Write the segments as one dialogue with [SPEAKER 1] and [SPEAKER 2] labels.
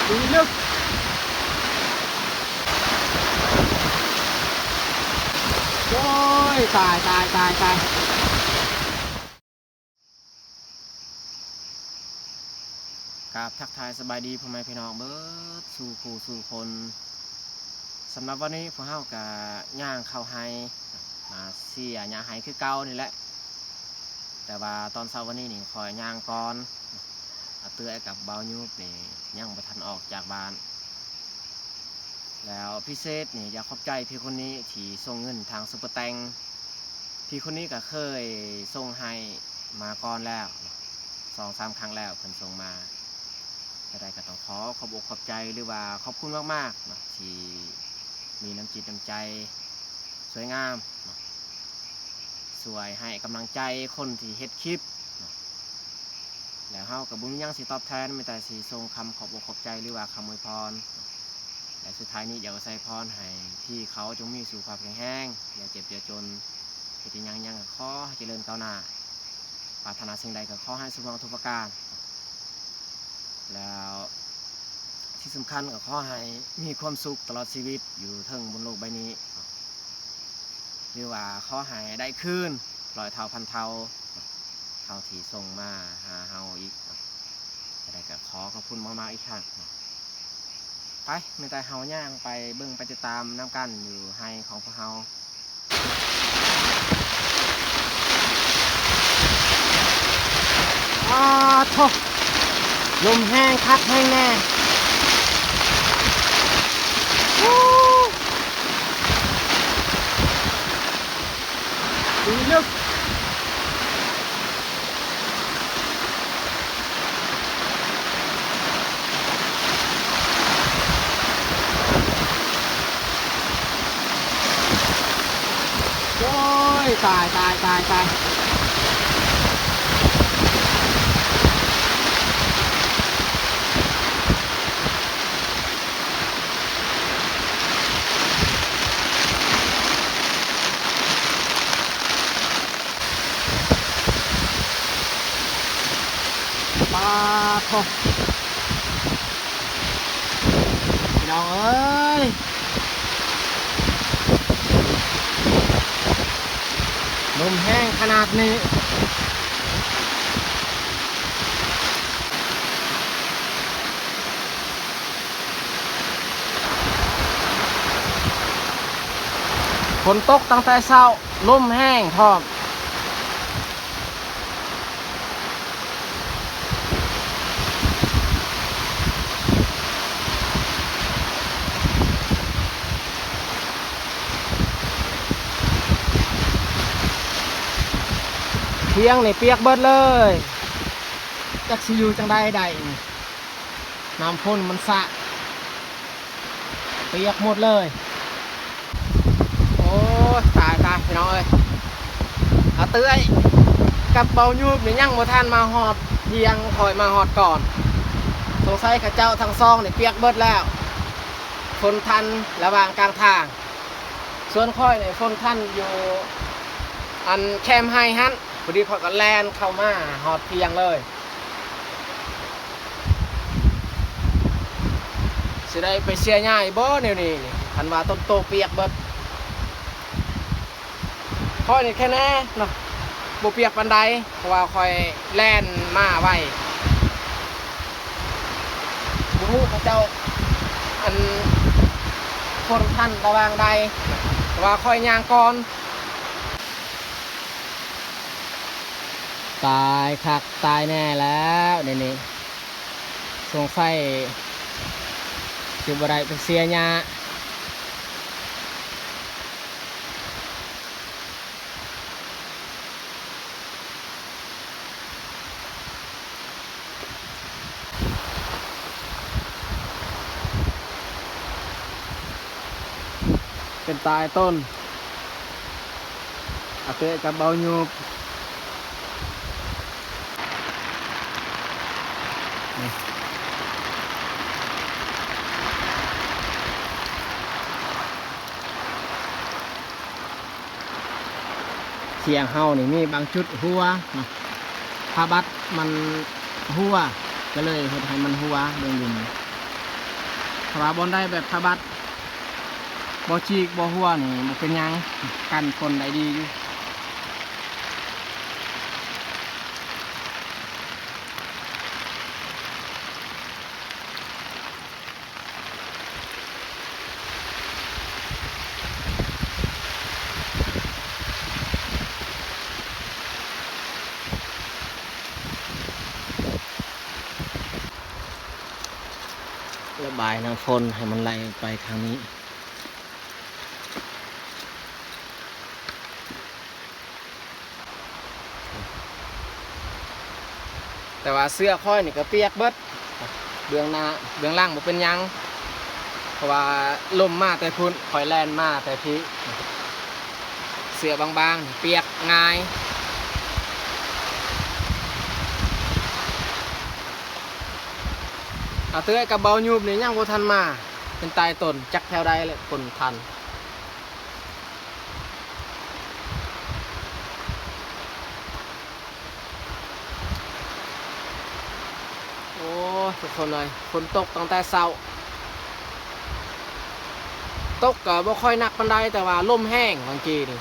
[SPEAKER 1] ดูลึกโอ้ยตายกับทักทายสบายดีพ่อแม่พี่น้องเบิดสู่คู่สู่คนสำหรับวันนี้พวกเฮากับย่างเข้าไฮมาเสียย่างไฮคือเก่านี่แหละแต่ว่าตอนเช้าวันนี้นี่คอยย่างก่อนเตื้อกับเบายุบนี่ยังบ่ทันออกจากบ้านแล้วพิเศษนี่อยากขอบใจพี่คนนี้ที่ส่งเงินทางซุปเปอร์แตงพี่คนนี้ก็เคยส่งให้มาก่อนแล้ว2-3 ครั้งแล้วเพิ่นส่งมาก็ได้ก็ต้องขอบอกขอบใจหรือว่าขอบคุณมากๆนะที่มีน้ำจิตน้ำใจสวยงามนะสวยให้กำลังใจคนที่เฮ็ดคลิปนะแล้วเฮากับบุญยังสิตอบแทนไม่แต่สิส่งคำขอบอกขอบใจหรือว่าคำอวยพรนะและสุดท้ายนี้อยากใส่พรให้พี่เขาจงมีสุขภาพแข็งแรงอย่าเจ็บอย่าจนเหตุยังขอให้เจริญก้าวหน้าปรารถนาสิ่งใดก็ขอให้สมหวังทุกประการแล้วที่สำคัญก็ขอให้มีความสุขตลอดชีวิตอยู่ทั้งบนโลกใบนี้หรือว่าขอให้ได้คืนร้อยเท่าพันเท่าเท่าที่ส่งมาหาเฮาอีกอะไรก็ขอบคุณมากๆอีกครั้งไปไม่แต่เฮาย่างไปเบิ่งไปติดตามน้ำกันอยู่ให้ของพวกเฮาโถลมแห้งคักแห้งแน่ดูลึกโอ้ยตายปลาโถพี่น้องเอ้ยลมแห้งขนาดนี้ฝนตกตั้งแต่เช้าลมแห้งพร้อมเพียงนี่เปียกเบิดเลยจักสิอยู่จังใดน้ำพ่นมันสะเปียกหมดเลยโอ้ตายพี่น้องเอ้ยเตื้อยกับเบายูบนี่ยังบ่ทันมาหอดเพียงถอยมาหอดก่อนสงสัยข้าเจ้าทั้งซองนี่เปียกเบิดแล้วฝนทันระหว่างกลางทางส่วนค่อยนี่ฝนทันอยู่อันแคมไฮฮันพอดีเขาก็แลนเข้ามาหอดเพียงเลยสิได้ไปเชียร์ง่ายบ่เนี่ยนี่คันว่าต้นโตเปียกเบิดค่อยนี่แค่แน่เนาะบ่เปียกปานใดเพราะว่าค่อยแลนมาไว้บ่ฮู้เขาเจ้าอันคนทันระวางใดแต่ว่าค่อยย่างก่อนตายคักตายแน่แล้วนี่สงสัยสิบ่ได้ไปเสียหญ้าเป็นตายต้นเตะกับเบายูบเสียงเฮานี่มีบางจุดหัวนะผ้าบัดมันหัวก็เลยเฮ็ดให้มันหัวเบิ่งดิน ถ้าว่าบนได้แบบพาบัดบ่ฉีกบ่หัวนี่มันเป็นยังกันคนได้ดีอยู่ระบายน้ำฝนให้มันไหลไปทางนี้แต่ว่าเสื้อค่อยนี่ก็เปียกเบิดเบื้องหน้าเบื้องล่างบ่เป็นยังเพราะว่าลมมาแต่พุ่นคอยแล่นมาแต่พี่เสื้อบางๆเปียกง่ายเอาเตื้อยกับเบายูบนี่ยังบ่ทันมาเป็นตายตนจักแถวใดเลยคนทันโอ้ทุกคนเลยฝนตกตั้งแต่เช้าตกก็บ่ค่อยหนักปานใดแต่ว่าลมแห้งบางทีนี่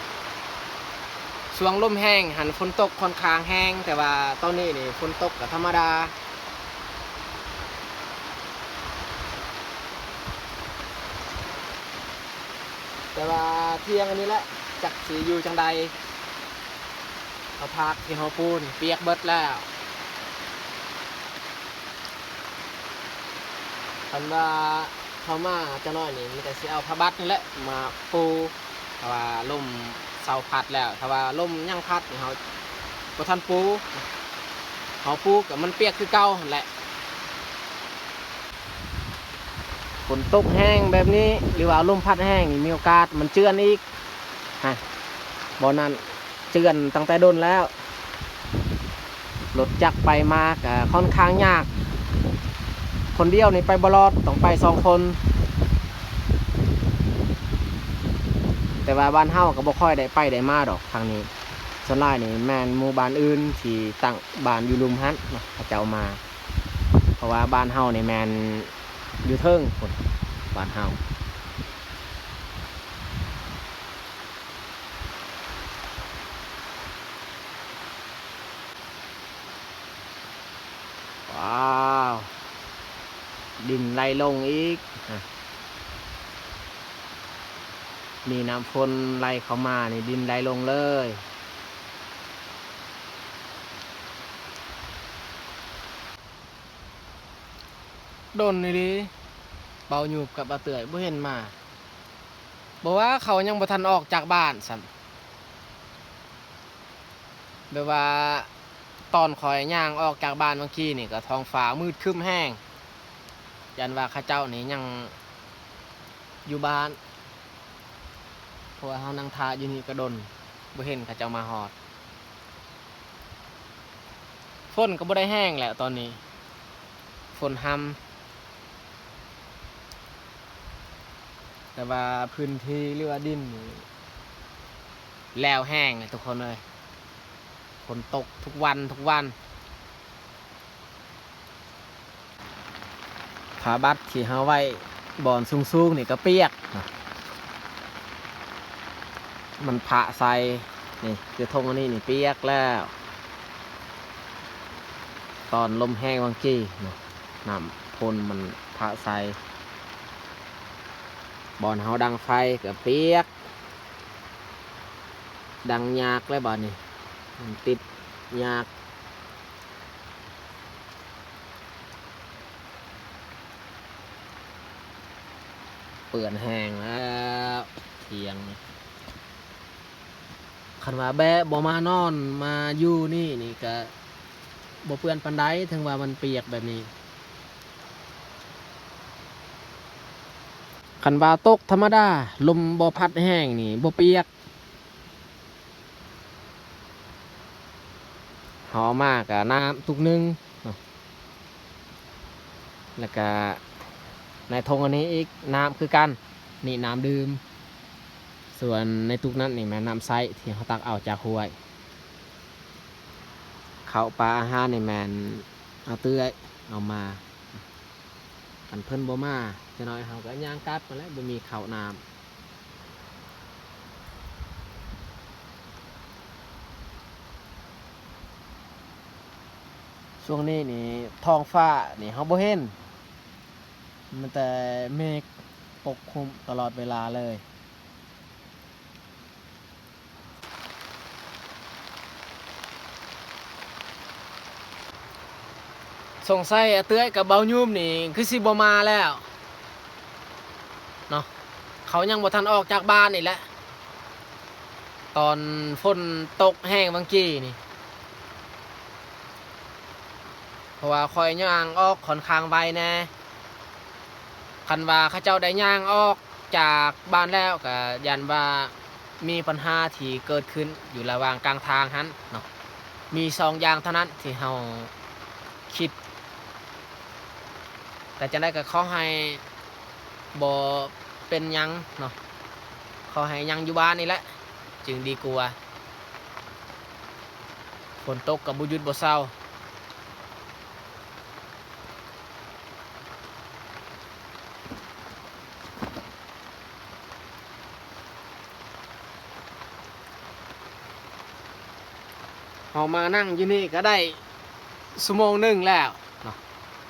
[SPEAKER 1] ช่วงลมแห้งหันฝนตกค่อนข้างแห้งแต่ว่าตอนนี้นี่ฝนตกก็ธรรมดาแต่ว่าเที่ยงอันนี้แหละจักสีอยู่จังใดเอาพักที่เฮาปูนี่เปียกเบิดแล้วคันว่าเขามาจะน้อยนี่มีแต่สิเอาผ้าบัดนี่แหละมาปูถ้าว่าลมเสาพัดแล้วถ้าว่าลมยังพัดนี่เฮาบ่ทันปูเฮาปูก็มันเปียกคือเก่าหั่นแหละฝนตกแห้งแบบนี้หรือว่าลมพัดแห้งนี่มีโอกาสมันเจือนอีกฮะบ่นั้นเจือนตั้งแต่โดนแล้วรถจักรไปมาก็ค่อนข้างยากคนเดียวนี่ไปบ่รอดต้องไป2 คนแต่ว่าบ้านเฮาก็บ่ค่อยได้ไปได้มาดอกทางนี้ส่วนหลายนี่แม่นหมู่บ้านอื่นที่ตั้งบ้านอยู่ลุมหันเนาะเขาเจ้ามาเพราะว่าบ้านเฮานี่แม่นอยู่เทิงพุ่นบ้านเฮาว้าวดินไหลลงอีกมีน้ำฝนไหลเข้ามานี่ดินไหลลงเลยโดนนี่ดิเบาหยูบกับอาเตื่อยบ่เห็นมาบอกว่าเขายังบ่ทันออกจากบ้านซ้ำแบบว่าตอนคอยย่างออกจากบ้านเมื่อกี้นี่ก็ท้องฟ้ามืดครึ้มแห้งยันว่าข้าเจ้านี่ยังอยู่บ้านเพราะว่าเขานั่งทาอยู่นี่กระดนบ่เห็นข้าเจ้ามาฮอดฝนก็บ่ได้แห้งแล้วตอนนี้ฝนหำแต่ว่าพื้นที่หรือว่าดินนี่แล้วแห้งเลยทุกคนเลยฝนตกทุกวันผ้าบัดที่เฮาไว้บ่อนสูงๆนี่ก็เปียกมันผะใส่นี่คือทงอันนี้นี่เปียกแล้วตอนลมแห้งบางกี้น้ำพ่นมันผะใส่บ่อนเฮาดังไฟก็เปียกดังยากเลยบ่อนนี่มันติดยากเปื่อนแห้งแล้วเทียงคันว่าแบะบ่มานอนมาอยู่นี่ก็บ่เปื่อนปานใดถึงว่ามันเปียกแบบนี้คันว่าตกธรรมดาลมบ่พัดแห้งนี่บ่เปียกหอมมากกับน้ำทุกนึงแล้วก็ในทงอันนี้อีกน้ำคือกันนี่น้ำดื่มส่วนในตุกนั้นนี่แม่น้ำใสที่เขาตักเอาจากห้วยเขาปลาอาหารในแมนเอาเตื้อยเอามากันเพิ่นบ่มา จะน้อยเขาก็ย่างกลับมาแล้วบ่มีข้าวน้ำช่วงนี้นี่ท้องฟ้านี่เขาบ่เห็นมันแต่เมฆปกคลุมตลอดเวลาเลยสงสัยเตื้อยกับเบายุ่มนี่คือสิบ่มาแล้วเนาะเขายังบ่ทันออกจากบ้านนี่แหละตอนฝนตกแห้งบางกี้นี่เพราะว่าคอยย่างออกค่อนข้างไวแน่คันว่าเขาเจ้าได้ย่างออกจากบ้านแล้วก็ยันว่ามีปัญหาที่เกิดขึ้นอยู่ระหว่างกลางทางนั้นเนาะมี2อย่างเท่านั้นที่เราคิดแต่จะได้ก็ขอให้บ่เป็นยังเนาะขอให้ยังอยู่บ้านนี่แหละจึงดีกว่าฝนตกกับบ่หยุดบ่เศร้าเรามานั่งอยู่นี่ก็ได้ชั่วโมงหนึ่งแล้วเนาะ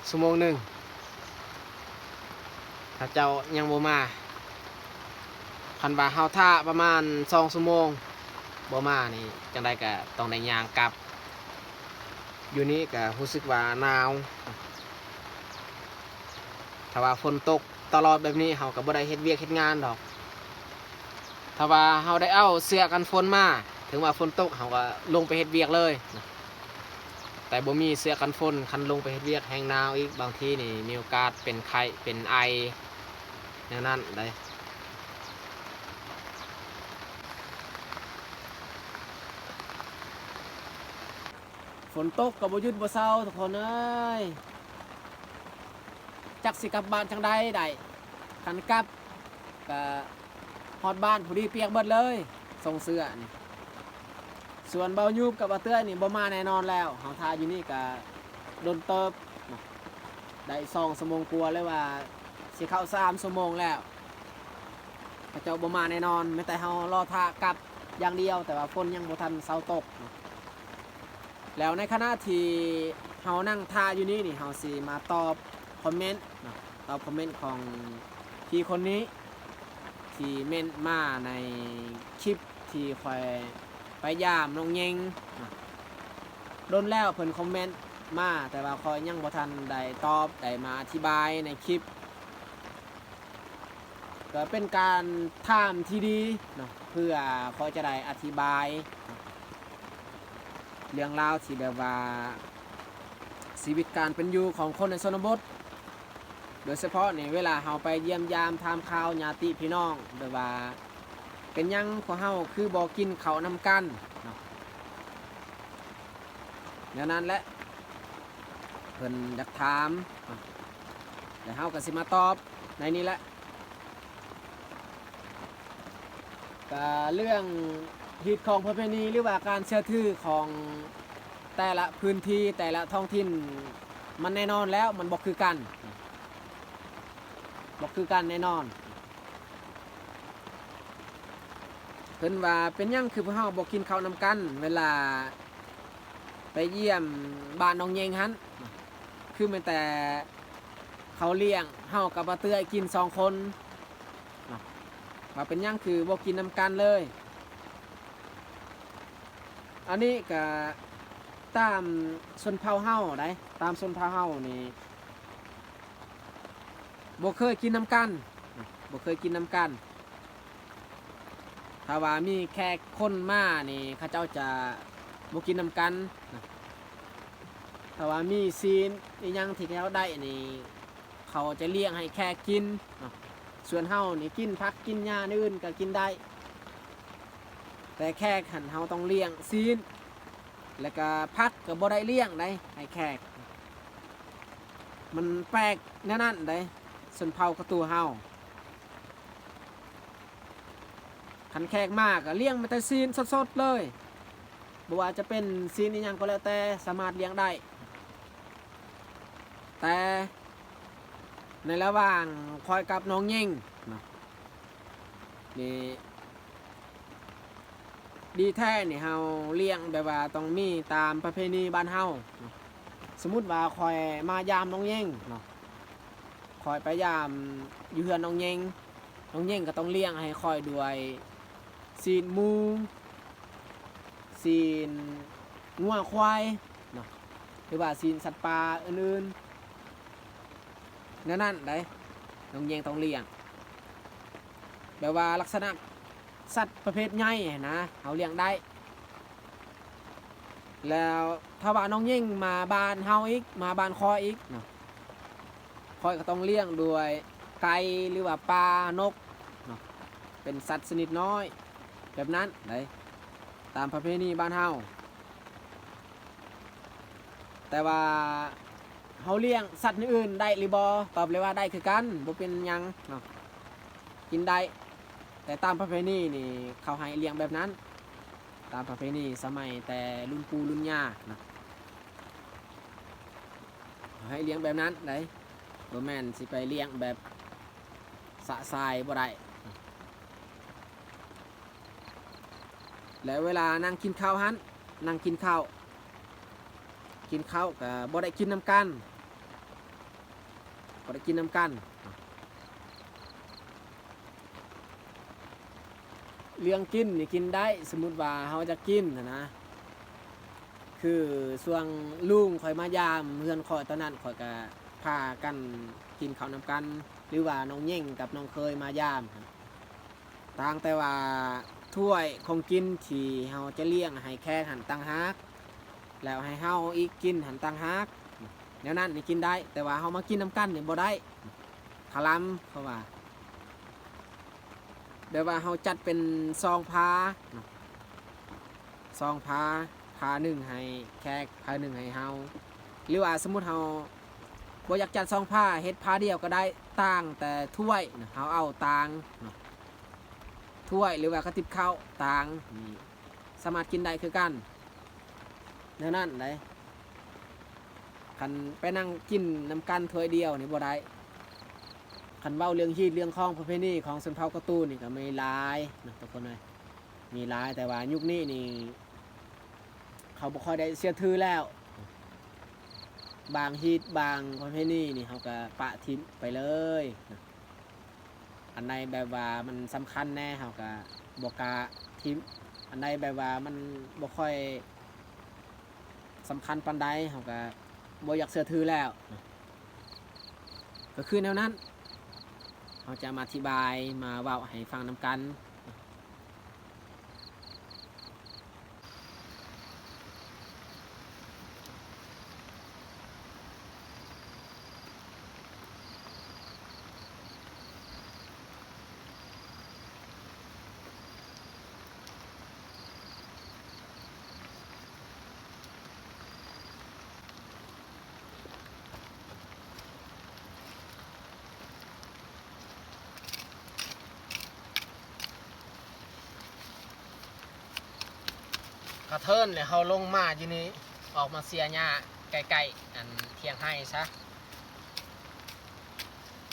[SPEAKER 1] ชั่วโมงหนึ่งถ้าเจ้ายังบ่มาคันว่าเฮาท่าประมาณ2 ชั่วโมงบ่มานี่จังไดก็ต้องได้ย่างกลับอยู่นี้ก็รู้สึกว่าหนาวถ้าว่าฝนตกตลอดแบบนี้เฮาก็บ่ได้เฮ็ดเวียกเฮ็ดงานดอกถ้าว่าเฮาได้เอาเสื้อกันฝนมาถึงว่าฝนตกเฮาก็ลงไปเฮ็ดเวียกเลยแต่บ่มีเสื้อกันฝนคันลงไปเฮ็ดเวียกแห้งหนาวอีกบางทีนี่มีโอกาสเป็นไข้เป็นไออย่างนั้นได้ฝนตกก็บ่หยุดบ่เศร้าทุกคนเอ้ยจักสิกลับบ้านจังใดได้คันกลับก็ฮอดบ้านผู้ดีเปียกเบิดเลยส่งเสื้อนี่ส่วนเบายูบกับเบาเตื้อยนี่บ่มาแน่นอนแล้วเฮาทาอยู่นี่ก็โดนเติบได้2 ชั่วโมงกว่าเลยว่าสิเข้า3 ชั่วโมงแล้วเขาเจ้าบ่มาแน่นอนแม้แต่เฮารอท่ากลับอย่างเดียวแต่ว่าฝนยังบ่ทันเซาตกแล้วในขณะที่เฮานั่งท่าอยู่นี่นี่เฮาสิมาตอบคอมเมนต์ตอบคอมเมนต์ของพี่คนนี้ที่เม้นมาในคลิปที่คอยไปยามน้องเยงโดนแล้วเพิ่นคอมเมนต์มาแต่ว่าคอยยังบ่ทันได้ตอบได้มาอธิบายในคลิปก็เป็นการถามที่ดีเนาะเพื่อคอยจะได้อธิบายเรื่องราวที่แบบว่าชีวิตการเป็นอยู่ของคนในชนบทโดยเฉพาะในเวลาเฮาไปเยี่ยมยามทำข่าวญาติพี่น้องแบบว่าเป็นยังของเฮาคือบ่กินข้าวนำกันเนาะดังนั้นแหละเพิ่นอยากถามแล้วเฮาก็สิมาตอบในนี้แหละก็เรื่องฮีตของประเพณีหรือว่าการเชื่อถือของแต่ละพื้นที่แต่ละท้องถิ่นมันแน่นอนแล้วมันบ่คือกันแน่นอนเพิ่นว่าเป็นยังคือพวกเฮาบ่กินข้าวนำกันเวลาไปเยี่ยมบ้านน้องเยงหันคือมันแต่เขาเลี้ยงเฮากับบ่เตื้อยกิน2 คนว่าเป็นยังคือบ่กินนำกันเลยอันนี้ก็ตามชนเผ่าเฮาได้ตามชนเผ่าเฮานี่บ่เคยกินนำกันถ้าว่ามีแขกคนมานี่เขาเจ้าจะบ่กินนำกันถ้าว่ามีซีนอีหยังที่เขาได้นี่เขาจะเลี้ยงให้แขกกินส่วนเฮานี่กินผักกินหญ้าอื่นก็กินได้แต่แขกหันเฮาต้องเลี้ยงซีนแล้วก็ผักก็บ่ได้เลี้ยงได้ให้แขกมันแปลกแน่นั่นได้ส่วนเผากระตัวเฮาขันแขกมากก็เลี้ยงมาแต่ซีนสดๆเลยบ่ว่าจะเป็นซีนอีหยังก็แล้วแต่สามารถเลี้ยงได้แต่
[SPEAKER 2] ในระหว่างคอยกับน้องยิ่งเนาะนี่ดีแท้นี่เฮาเลี้ยงแบบว่าต้องมีตามประเพณีบ้านเฮาเนาะสมมุติว่าคอยมายามน้องยิ่งเนาะคอยไปยามอยู่เฮือนน้องยิ่งก็ต้องเลี้ยงให้คอยด้วยซีนหมูซีนงัวควายเนาะหรือว่าซีนสัตว์ป่าอื่นๆนั่นได้น้องยิ่งต้องเลี้ยงแบบว่าลักษณะสัตว์ประเภทใหญ่นะเขาเลี้ยงได้แล้วถ้าว่าน้องยิ่งมาบ้านเฮาอีกมาบ้านคอยอีกเนาะคอยก็ต้องเลี้ยงด้วยไก่หรือว่าปลานกเนาะเป็นสัตว์ชนิดน้อยแบบนั้นได้ตามประเพณีบ้านเฮาแต่ว่าเฮาเลี้ยงสัตว์อื่นได้หรือบ่ตอบเลยว่าได้คือกันบ่เป็นหยังเนาะกินได้แต่ตามประเพณีนี่เขาให้เลี้ยงแบบนั้นตามประเพณีสมัยแต่รุ่นปู่รุ่นย่านะให้เลี้ยงแบบนั้นได้บ่แม่นสิไปเลี้ยงแบบสะทรายบ่ได้แล้วเวลานั่งกินข้าวหันนั่งกินข้าวก็บ่ได้กินน้ำกันเรื่องกินนี่กินได้สมมุติว่าเขาจะกินนะคือส่วงลุงคอยมายามเพื่อนคอยตอนนั้นคอยก็พากันกินข้าวนำกันหรือว่าน้องเย่งกับน้องเคยมายามต่างแต่ว่าถ้วยของกินที่เขาจะเลี้ยงให้แค่หันตังฮักแล้วให้เฮาอีกกินหันตังฮักแนวนั้นนี่กินได้แต่ว่าเขามากินน้ำกันนี่บ่ได้ขลัมเพราะว่าแบบว่าเขาจัดเป็นซองพาหนึ่งให้แขกพาหนึ่งให้เฮาหรือว่าสมมุติเฮาบ่อยากจัดซองผ้าเฮ็ดผ้าเดียวก็ได้ต่างแต่ถ้วยเฮาเอาต่างถ้วยหรือว่ากระติบข้าวต่างสามารถกินได้คือกันนั่นได้คันไปนั่งกินน้ำกันถ้วยเดียวนี่บ่ได้คันเว้าเรื่องฮีดเรื่องคล้องประเพณีของชนเผ่ากระตูนี่ก็ไม่หลายนะทุกคนเลยมีหลายแต่ว่ายุคนี้นี่เขาบ่ค่อยได้เสียถือแล้วบางฮีดบางประเพณีนี่เขาก็ปะทิ้งไปเลยอันใดแบบว่ามันสำคัญแน่เขาก็บ่กล้าทิ้งอันใดแบบว่ามันบ่ค่อยสำคัญปานใดเขาก็บ่อยากเสียถือแล้วก็คือแนวนั้นเราจะมาอธิบายมาเว้าให้ฟังนำกันกระเทินเลยเขาลงมาอยู่นี่ออกมาเสียหญ้าไกลๆอันเที่ยงให้ซะ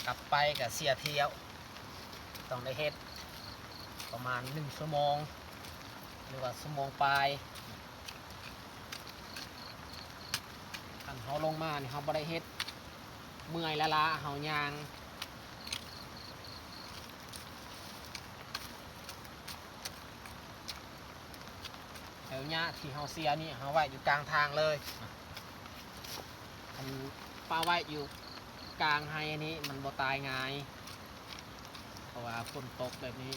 [SPEAKER 2] กลับไปกับเสียเที่ยวต้องได้เฮ็ดประมาณ1 ชั่วโมงหรือว่าชั่วโมงปลายอันเขาลงมานี่เขาบ่ได้เฮ็ดเมื่อยละละเขายางแถวหญ้าที่เขาเสียนี่เขาไว้อยู่กลางทางเลยอันป้าไว้อยู่กลางไฮนี้มันบ่ตายง่ายเพราะว่าฝนตกแบบนี้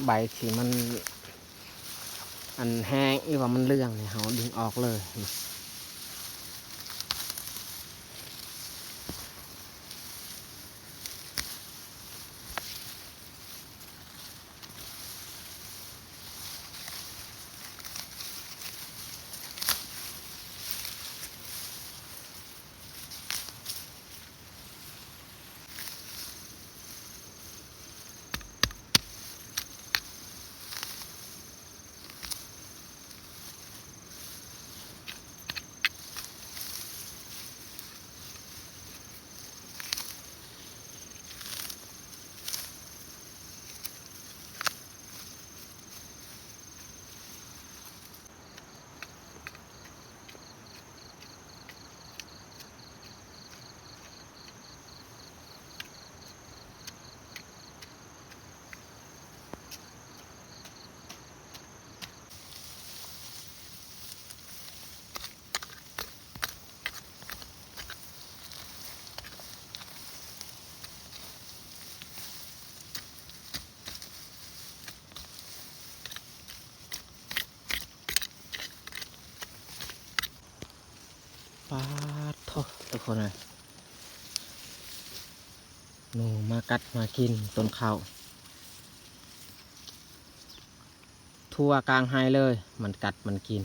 [SPEAKER 2] ใบที่มันอันแห้งหรือว่ามันเลื่องเนี่ยเขาดึงออกเลยปาดโทษทุกคนเลยหนูมากัดมากินต้นข้าวทั่วกลางไฮเลยมันกัดมันกิน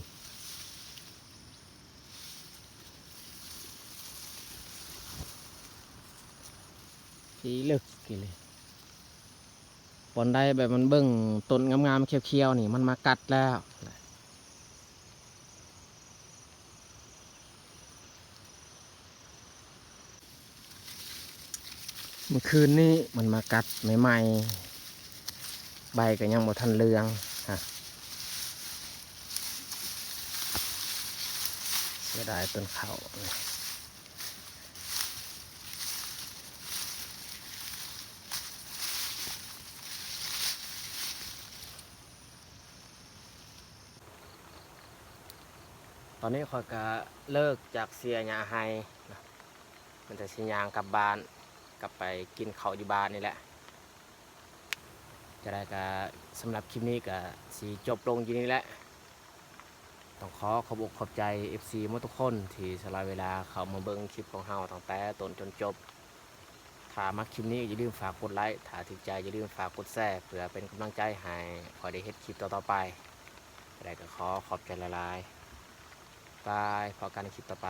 [SPEAKER 2] ที่เลิกกินเลยบอนได้แบบมันเบิ่งต้นงามๆเขียวๆนี่มันมากัดแล้วเมื่อคืนนี้มันมากัดใหม่ๆใบก็ยังบ่ทันเรืองฮะเสียดายต้นข้าวตอนนี้ข้อยก็เลิกจากเสียหญ้าให้นะมันจะสิย่างกลับบ้านกลับไปกินข้าวอยู่บ้านนี่แหละจะได้ก็สำหรับคลิปนี้ก็สิจบลงอยู่นี่แหละต้องขอบอกขอบใจ FC หมดทุกคนที่สละเวลาเข้ามาเบิ่งคลิปของเฮาตั้งแต่ต้นจนจบถ้ามักคลิปนี้อย่าลืมฝากกดไลค์ถ้าถูกใจอย่าลืมฝากกดแชร์เพื่อเป็นกำลังใจให้ขอได้เฮ็ดคลิปต่อๆไปจะได้ก็ขอบใจหลายๆบายพอกันในคลิปต่อไป